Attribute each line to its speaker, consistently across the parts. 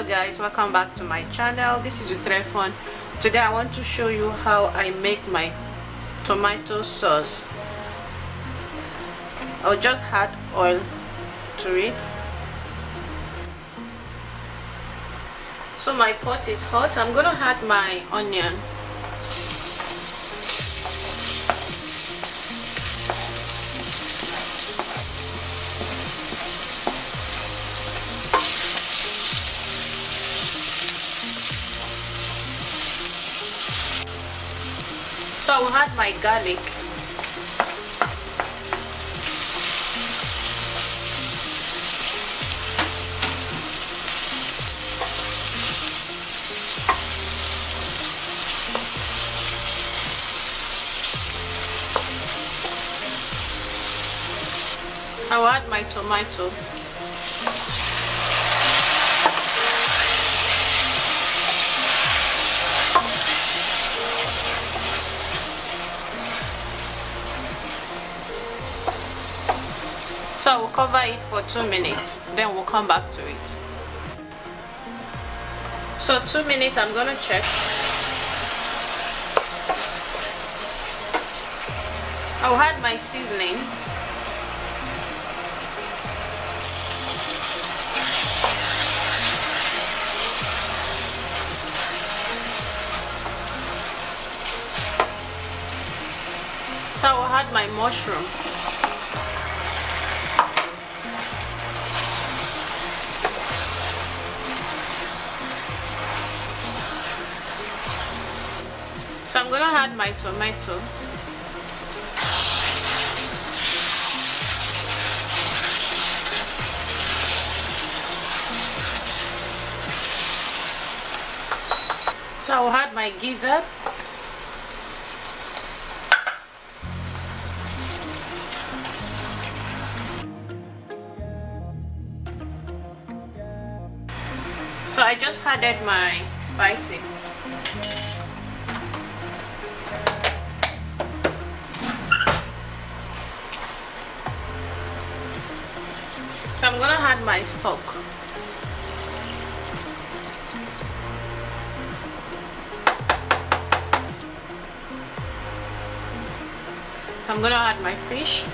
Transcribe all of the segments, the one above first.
Speaker 1: Hello guys, welcome back to my channel. This is Utrefon. Today I want to show you how I make my tomato sauce. I'll just add oil to it. So my pot is hot. I'm gonna add my onion. So I will add my garlic. I will add my tomato. So I will cover it for 2 minutes, then we'll come back to it. So 2 minutes, I'm gonna check. I'll add my seasoning. So I will add my mushroom. So I'm gonna add my tomato. So I'll add my gizzard. So I just added my spicy. So I'm gonna add my stock. So I'm gonna add my fish.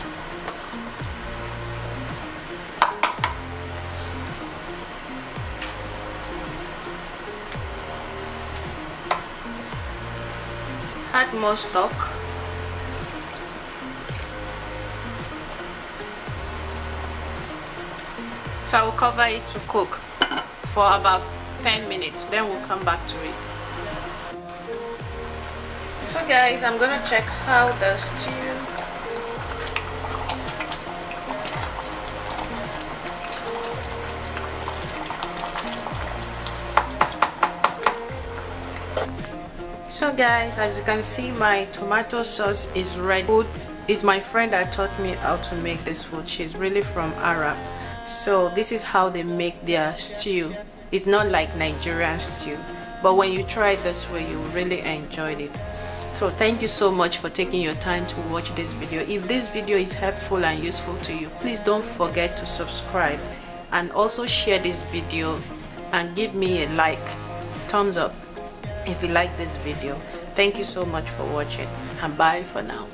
Speaker 1: Add more stock. So I will cover it to cook for about 10 minutes, then we'll come back to it. So guys, I'm gonna check how the stew So guys, as you can see, my tomato sauce is ready. It's my friend that taught me how to make this food. She's really from Arab. So this is how they make their stew. It's not like Nigerian stew, but when you try it this way, you really enjoyed it. So thank you so much for taking your time to watch this video. If this video is helpful and useful to you, please don't forget to subscribe and also share this video and give me a like, thumbs up if you like this video. Thank you so much for watching, and bye for now.